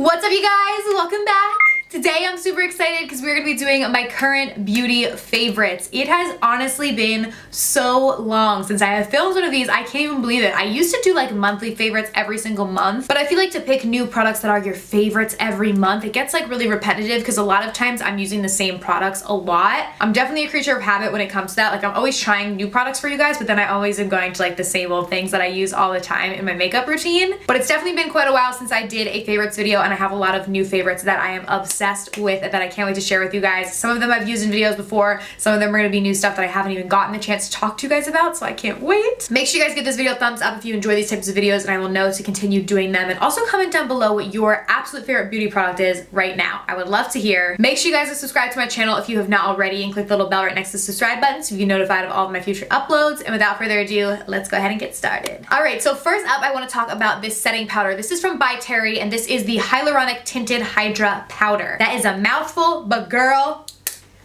What's up, you guys? Welcome back. Today I'm super excited because we're going to be doing my current beauty favorites. It has honestly been so long since I have filmed one of these. I can't even believe it. I used to do like monthly favorites every single month, but I feel like to pick new products that are your favorites every month, it gets like really repetitive because a lot of times I'm using the same products a lot. I'm definitely a creature of habit when it comes to that. Like I'm always trying new products for you guys, but then I always am going to like the same old things that I use all the time in my makeup routine. But it's definitely been quite a while since I did a favorites video, and I have a lot of new favorites that I am obsessed with that I can't wait to share with you guys. Some of them I've used in videos before. Some of them are going to be new stuff that I haven't even gotten the chance to talk to you guys about, so I can't wait. Make sure you guys give this video a thumbs up if you enjoy these types of videos, and I will know to continue doing them. And also comment down below what your absolute favorite beauty product is right now. I would love to hear. Make sure you guys are subscribed to my channel if you have not already, and click the little bell right next to the subscribe button so you get notified of all of my future uploads. And without further ado, let's go ahead and get started. Alright, so first up I want to talk about this setting powder. This is from By Terry, and this is the Hyaluronic Tinted Hydra Powder. That is a mouthful, but girl,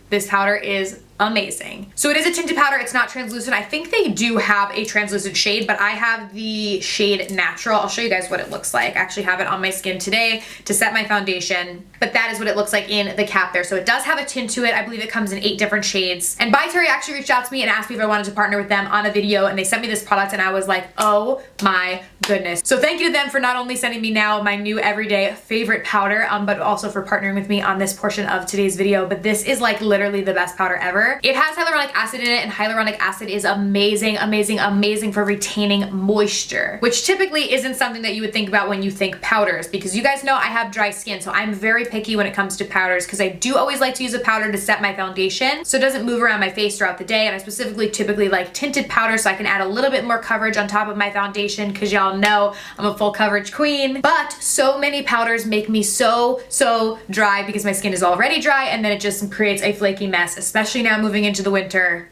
this powder is amazing. So it is a tinted powder. It's not translucent. I think they do have a translucent shade, but I have the shade Natural. I'll show you guys what it looks like. I actually have it on my skin today to set my foundation, but that is what it looks like in the cap there. So it does have a tint to it. I believe it comes in 8 different shades. And By Terry actually reached out to me and asked me if I wanted to partner with them on a video, and they sent me this product, and I was like, oh my goodness. So thank you to them for not only sending me now my new everyday favorite powder, but also for partnering with me on this portion of today's video. But this is like literally the best powder ever. It has hyaluronic acid in it, and hyaluronic acid is amazing, amazing, amazing for retaining moisture, which typically isn't something that you would think about when you think powders, because you guys know I have dry skin, so I'm very picky when it comes to powders because I do always like to use a powder to set my foundation so it doesn't move around my face throughout the day. And I specifically typically like tinted powder so I can add a little bit more coverage on top of my foundation, because y'all know I'm a full coverage queen. But so many powders make me so dry because my skin is already dry, and then it just creates a flaky mess, especially now moving into the winter.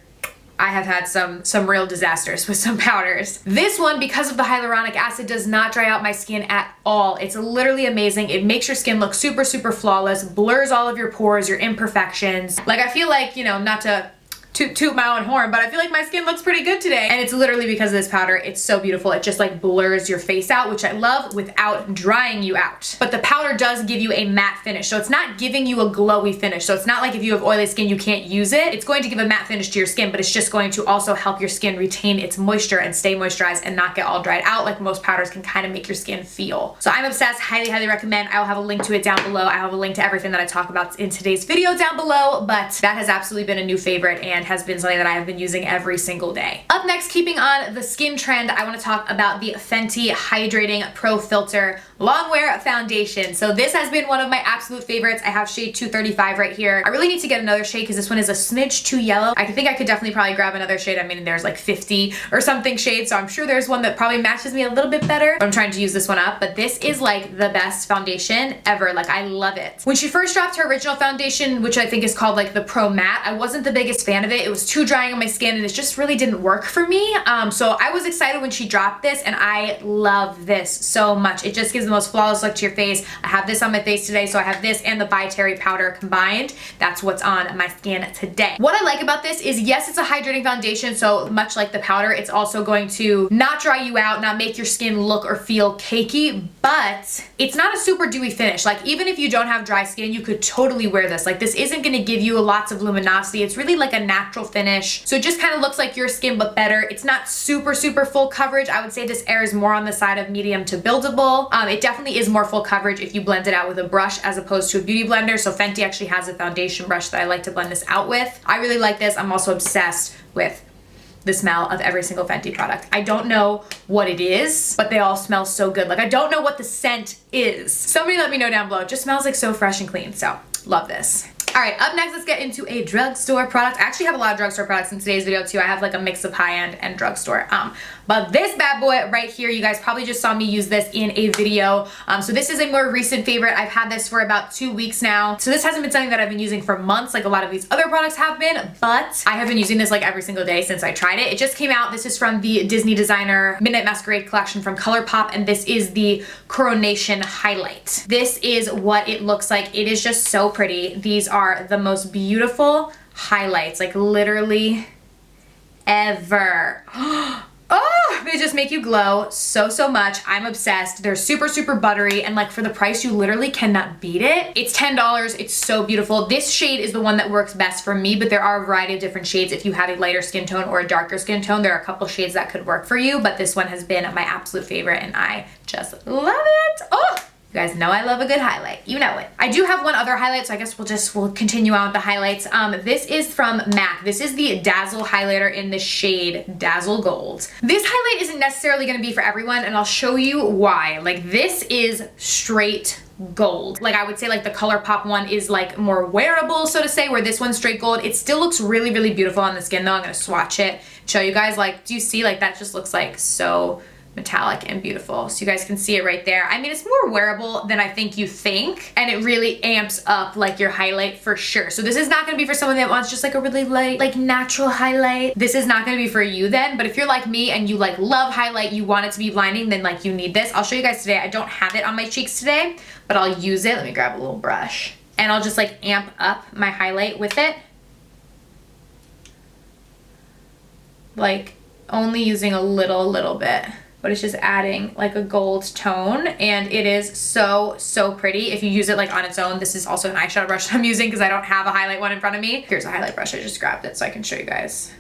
I have had some real disasters with some powders. This one, because of the hyaluronic acid, does not dry out my skin at all. It's literally amazing. It makes your skin look super flawless, blurs all of your pores, your imperfections. Like I feel like, you know, not to toot my own horn, but I feel like my skin looks pretty good today. And it's literally because of this powder. It's so beautiful. It just like blurs your face out, which I love, without drying you out. But the powder does give you a matte finish. So it's not giving you a glowy finish. So it's not like if you have oily skin, you can't use it. It's going to give a matte finish to your skin, but it's just going to also help your skin retain its moisture and stay moisturized and not get all dried out like most powders can kind of make your skin feel. So I'm obsessed. Highly recommend. I will have a link to it down below. I have a link to everything that I talk about in today's video down below, but that has absolutely been a new favorite and has been something that I have been using every single day. Up next, keeping on the skin trend, I want to talk about the Fenty Hydrating Pro Filter Longwear Foundation. So this has been one of my absolute favorites. I have shade 235 right here. I really need to get another shade because this one is a smidge too yellow. I think I could definitely probably grab another shade. I mean, there's like 50 or something shades, so I'm sure there's one that probably matches me a little bit better. But I'm trying to use this one up, but this is like the best foundation ever. Like I love it. When she first dropped her original foundation, which I think is called like the Pro Matte, I wasn't the biggest fan of it. It was too drying on my skin and it just really didn't work for me. So I was excited when she dropped this, and I love this so much. It just gives the most flawless look to your face. I have this on my face today, so I have this and the By Terry powder combined. That's what's on my skin today. What I like about this is, yes, it's a hydrating foundation, so much like the powder, it's also going to not dry you out, not make your skin look or feel cakey, but it's not a super dewy finish. Like even if you don't have dry skin, you could totally wear this. Like this isn't gonna give you lots of luminosity. It's really like a natural finish. So it just kind of looks like your skin, but better. It's not super full coverage. I would say this airs more on the side of medium to buildable. It definitely is more full coverage if you blend it out with a brush as opposed to a beauty blender. So Fenty actually has a foundation brush that I like to blend this out with. I really like this. I'm also obsessed with the smell of every single Fenty product. I don't know what it is, but they all smell so good. Like I don't know what the scent is. Somebody let me know down below. It just smells like so fresh and clean. So love this. All right, up next, let's get into a drugstore product. I actually have a lot of drugstore products in today's video too. I have like a mix of high-end and drugstore. But this bad boy right here, you guys probably just saw me use this in a video. So this is a more recent favorite. I've had this for about 2 weeks now. So this hasn't been something that I've been using for months like a lot of these other products have been, but I have been using this like every single day since I tried it. It just came out. This is from the Disney designer Midnight Masquerade collection from ColourPop, and this is the Coronation Highlight. This is what it looks like. It is just so pretty. These are the most beautiful highlights, like literally ever. Oh, They just make you glow so much. I'm obsessed. They're super buttery, and like for the price, you literally cannot beat it. It's $10. It's so beautiful. This shade is the one that works best for me, but there are a variety of different shades. If you have a lighter skin tone or a darker skin tone, there are a couple shades that could work for you, but this one has been my absolute favorite, and I just love it. Oh! You guys know I love a good highlight. You know it. I do have one other highlight, so I guess we'll continue on with the highlights. This is from MAC. This is the Dazzle highlighter in the shade Dazzle Gold. This highlight isn't necessarily gonna be for everyone, and I'll show you why. Like, this is straight gold. Like, I would say like the ColourPop one is like more wearable, so to say, where this one's straight gold. It still looks really beautiful on the skin though. I'm gonna swatch it, show you guys. Like, do you see, like, that just looks like so metallic and beautiful. So you guys can see it right there. I mean, it's more wearable than I think you think, and it really amps up like your highlight for sure. So this is not gonna be for someone that wants just like a really light, like natural highlight. This is not gonna be for you then, but if you're like me and you like love highlight, you want it to be blinding, then like you need this. I'll show you guys today. I don't have it on my cheeks today, but I'll use it. Let me grab a little brush, and I'll just like amp up my highlight with it. Like, only using a little bit, but it's just adding like a gold tone, and it is so pretty. If you use it like on its own, this is also an eyeshadow brush that I'm using because I don't have a highlight one in front of me. Here's a highlight brush. I just grabbed it so I can show you guys.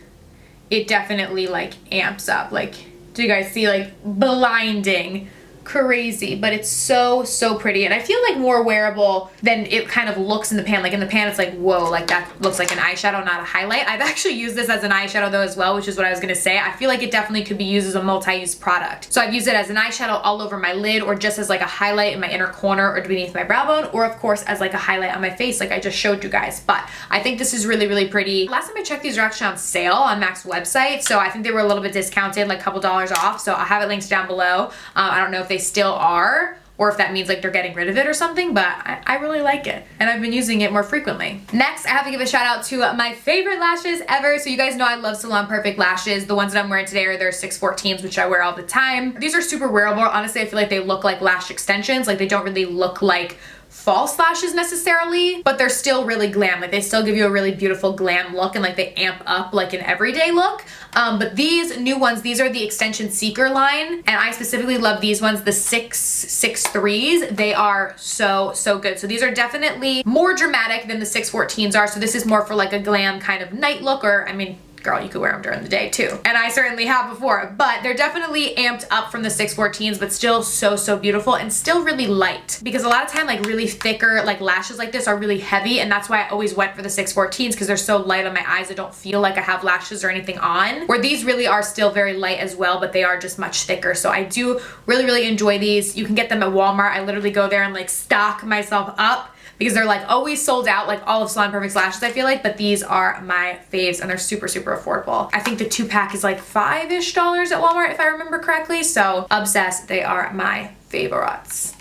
It definitely like amps up. Like, do you guys see? Like, blinding. Crazy, but it's so pretty, and I feel like more wearable than it kind of looks in the pan. Like in the pan, it's like, whoa, like that looks like an eyeshadow, not a highlight. I've actually used this as an eyeshadow though as well, which is what I was gonna say. I feel like it definitely could be used as a multi-use product. So I've used it as an eyeshadow all over my lid, or just as like a highlight in my inner corner or beneath my brow bone, or of course as like a highlight on my face like I just showed you guys. But I think this is really pretty. Last time I checked, these are actually on sale on MAC's website, so I think they were a little bit discounted, like a couple dollars off. So I'll have it linked down below. I don't know if they still are, or if that means like they're getting rid of it or something, but I really like it, and I've been using it more frequently. Next, I have to give a shout out to my favorite lashes ever. So you guys know I love Salon Perfect lashes. The ones that I'm wearing today are their 614s, which I wear all the time. These are super wearable. Honestly, I feel like they look like lash extensions. Like, they don't really look like false lashes necessarily, but they're still really glam. Like, they still give you a really beautiful glam look, and like they amp up like an everyday look. But these new ones, these are the Extension Seeker line, and I specifically love these ones, the 663s. They are so good. So these are definitely more dramatic than the 614s are. So this is more for like a glam kind of night look, or I mean, girl, you could wear them during the day too. And I certainly have before, but they're definitely amped up from the 614s, but still so beautiful, and still really light. Because a lot of time, like really thicker like lashes like this are really heavy, and that's why I always went for the 614s, because they're so light on my eyes. I don't feel like I have lashes or anything on. Where these really are still very light as well, but they are just much thicker. So I do really enjoy these. You can get them at Walmart. I literally go there and like stock myself up, because they're like always sold out, like all of Salon Perfect's lashes, I feel like, but these are my faves, and they're super affordable. I think the 2-pack is like $5-ish at Walmart if I remember correctly, so obsessed. They are my favorites.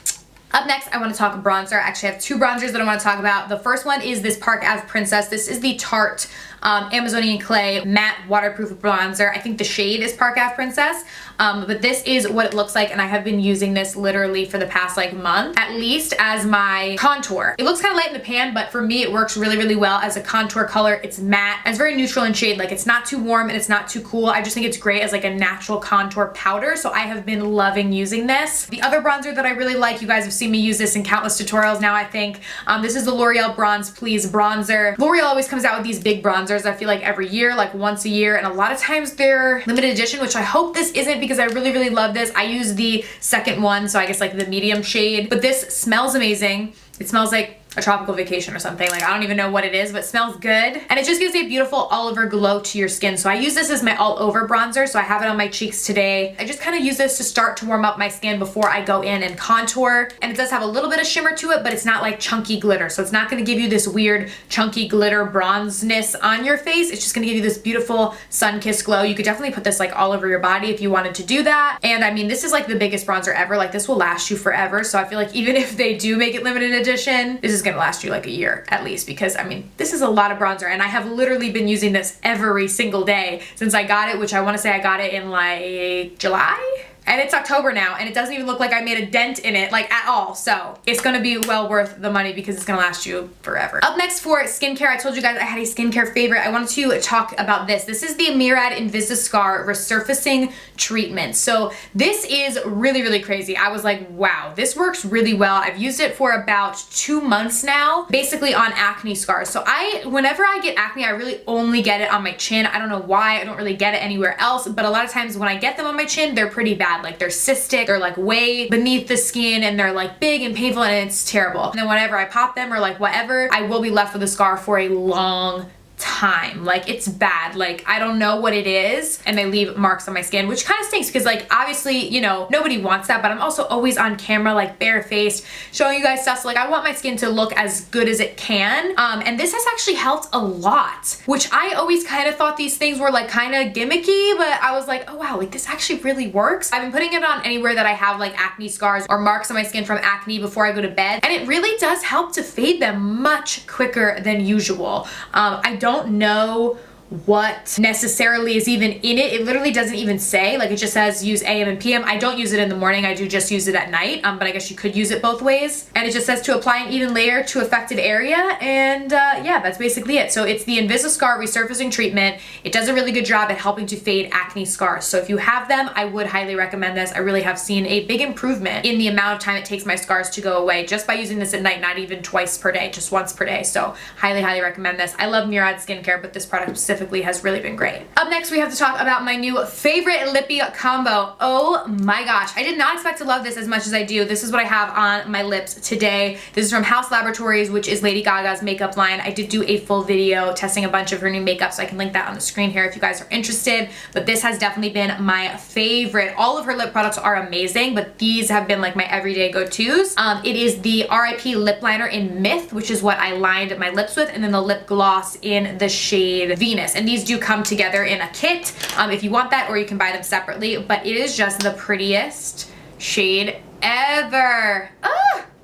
Up next, I want to talk bronzer. I actually have two bronzers that I want to talk about. The first one is this Park Ave Princess. This is the Tarte Amazonian Clay Matte Waterproof Bronzer. I think the shade is Park Ave Princess, but this is what it looks like, and I have been using this literally for the past like month, at least, as my contour. It looks kind of light in the pan, but for me, it works really well as a contour color. It's matte, and it's very neutral in shade. Like, it's not too warm and it's not too cool. I just think it's great as like a natural contour powder, so I have been loving using this. The other bronzer that I really like, you guys have seen me use this in countless tutorials now, I think. This is the L'Oreal Bronze Please bronzer. L'Oreal always comes out with these big bronzers, I feel like every year, like once a year, and a lot of times they're limited edition, which I hope this isn't, because I really love this. I use the second one, so I guess like the medium shade, but this smells amazing. It smells like a tropical vacation or something. Like, I don't even know what it is, but it smells good. And it just gives a beautiful all over glow to your skin. So I use this as my all over bronzer. So I have it on my cheeks today. I just kind of use this to start to warm up my skin before I go in and contour. And it does have a little bit of shimmer to it, but it's not like chunky glitter. So it's not going to give you this weird chunky glitter bronzeness on your face. It's just going to give you this beautiful sun-kissed glow. You could definitely put this like all over your body if you wanted to do that. And I mean, this is like the biggest bronzer ever. Like, this will last you forever. So I feel like even if they do make it limited edition, this is gonna last you like a year at least, because I mean, this is a lot of bronzer, and I have literally been using this every single day since I got it, which I want to say I got it in like July. And it's October now, and it doesn't even look like I made a dent in it, like at all. So it's gonna be well worth the money because it's gonna last you forever. Up next for skincare, I told you guys I had a skincare favorite. I wanted to talk about this. This is the Murad Invisacar Resurfacing Treatment. So this is really, really crazy. I was like, wow, this works really well. I've used it for about 2 months now, basically on acne scars. So whenever I get acne, I really only get it on my chin. I don't know why, I don't really get it anywhere else, but a lot of times when I get them on my chin, they're pretty bad. Like they're cystic, they're like way beneath the skin and they're like big and painful and it's terrible. And then whenever I pop them or like whatever, I will be left with a scar for a long time. Like it's bad. Like I don't know what it is, and they leave marks on my skin, which kind of stinks because like obviously, you know, nobody wants that, but I'm also always on camera like barefaced showing you guys stuff, so like I want my skin to look as good as it can. And this has actually helped a lot, which I always kind of thought these things were like kind of gimmicky, but I was like, oh wow, like this actually really works. I've been putting it on anywhere that I have like acne scars or marks on my skin from acne before I go to bed, and it really does help to fade them much quicker than usual. I don't know what necessarily is even in it. It literally doesn't even say, like it just says use AM and PM. I don't use it in the morning, I do just use it at night, but I guess you could use it both ways. And it just says to apply an even layer to affected area, and yeah, that's basically it. So it's the Invisacar Resurfacing Treatment. It does a really good job at helping to fade acne scars. So if you have them, I would highly recommend this. I really have seen a big improvement in the amount of time it takes my scars to go away just by using this at night, not even twice per day, just once per day. So highly, highly recommend this. I love Murad skincare, but this product specifically has really been great. Up next, we have to talk about my new favorite lippy combo. Oh my gosh, I did not expect to love this as much as I do. This is what I have on my lips today. This is from House Laboratories, which is Lady Gaga's makeup line. I did do a full video testing a bunch of her new makeup, so I can link that on the screen here if you guys are interested. But this has definitely been my favorite. All of her lip products are amazing, but these have been like my everyday go-tos. It is the RIP lip liner in Myth, which is what I lined my lips with, and then the lip gloss in the shade Venus. And these do come together in a kit if you want that, or you can buy them separately, but it is just the prettiest shade ever.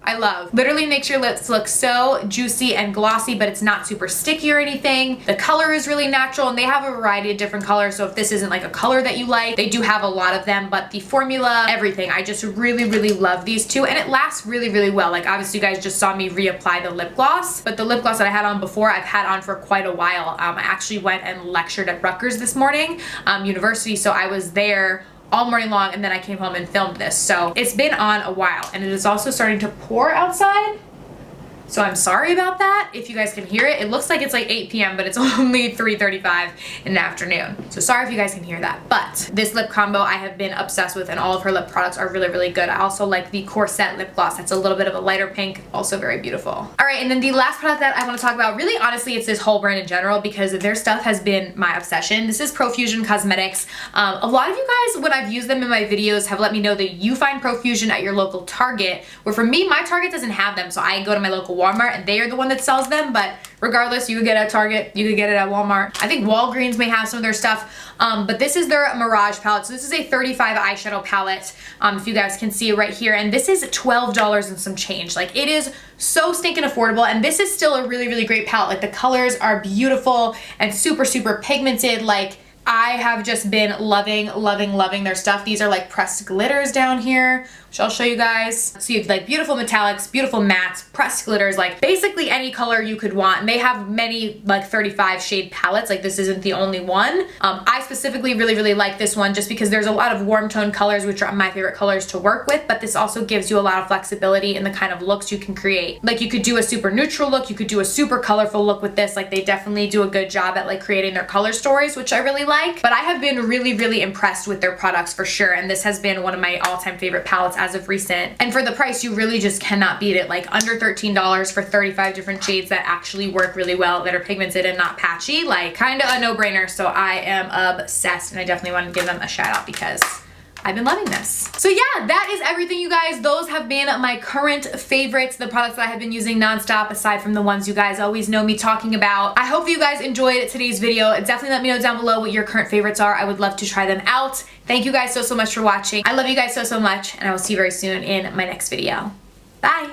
I love. Literally makes your lips look so juicy and glossy, but it's not super sticky or anything. The color is really natural, and they have a variety of different colors, so if this isn't like a color that you like, they do have a lot of them, but the formula, everything, I just really, really love these two, and it lasts really, really well. Like obviously you guys just saw me reapply the lip gloss, but the lip gloss that I had on before, I've had on for quite a while. I actually went and lectured at Rutgers this morning, university, so I was there all morning long, and then I came home and filmed this. So it's been on a while, and it is also starting to pour outside. So I'm sorry about that if you guys can hear it. It looks like it's like 8 p.m., but it's only 3:35 in the afternoon. So sorry if you guys can hear that. But this lip combo I have been obsessed with, and all of her lip products are really, really good. I also like the Corset lip gloss. That's a little bit of a lighter pink, also very beautiful. All right, and then the last product that I want to talk about, really honestly, it's this whole brand in general because their stuff has been my obsession. This is Profusion Cosmetics. A lot of you guys, when I've used them in my videos, have let me know that you find Profusion at your local Target, where for me, my Target doesn't have them, so I go to my local Walmart, and they are the one that sells them. But regardless, you could get it at Target, you could get it at Walmart. I think Walgreens may have some of their stuff, but this is their Mirage palette. So this is a 35 eyeshadow palette, if you guys can see it right here, and this is $12 and some change. Like it is so stinking affordable, and this is still a really, really great palette. Like the colors are beautiful and super, super pigmented. Like I have just been loving, loving, loving their stuff. These are like pressed glitters down here, which I'll show you guys. So you have like beautiful metallics, beautiful mattes, pressed glitters, like basically any color you could want. And they have many like 35 shade palettes. Like this isn't the only one. I specifically really, really like this one just because there's a lot of warm tone colors, which are my favorite colors to work with, but this also gives you a lot of flexibility in the kind of looks you can create. Like you could do a super neutral look, you could do a super colorful look with this. Like they definitely do a good job at like creating their color stories, which I really like. But I have been really, really impressed with their products for sure, and this has been one of my all-time favorite palettes as of recent. And for the price, you really just cannot beat it. Like under $13 for 35 different shades that actually work really well, that are pigmented and not patchy. Like kind of a no-brainer. So I am obsessed, and I definitely want to give them a shout out because I've been loving this. So yeah, that is everything, you guys. Those have been my current favorites, the products that I have been using nonstop, aside from the ones you guys always know me talking about. I hope you guys enjoyed today's video. Definitely let me know down below what your current favorites are. I would love to try them out. Thank you guys so, so much for watching. I love you guys so, so much, and I will see you very soon in my next video. Bye.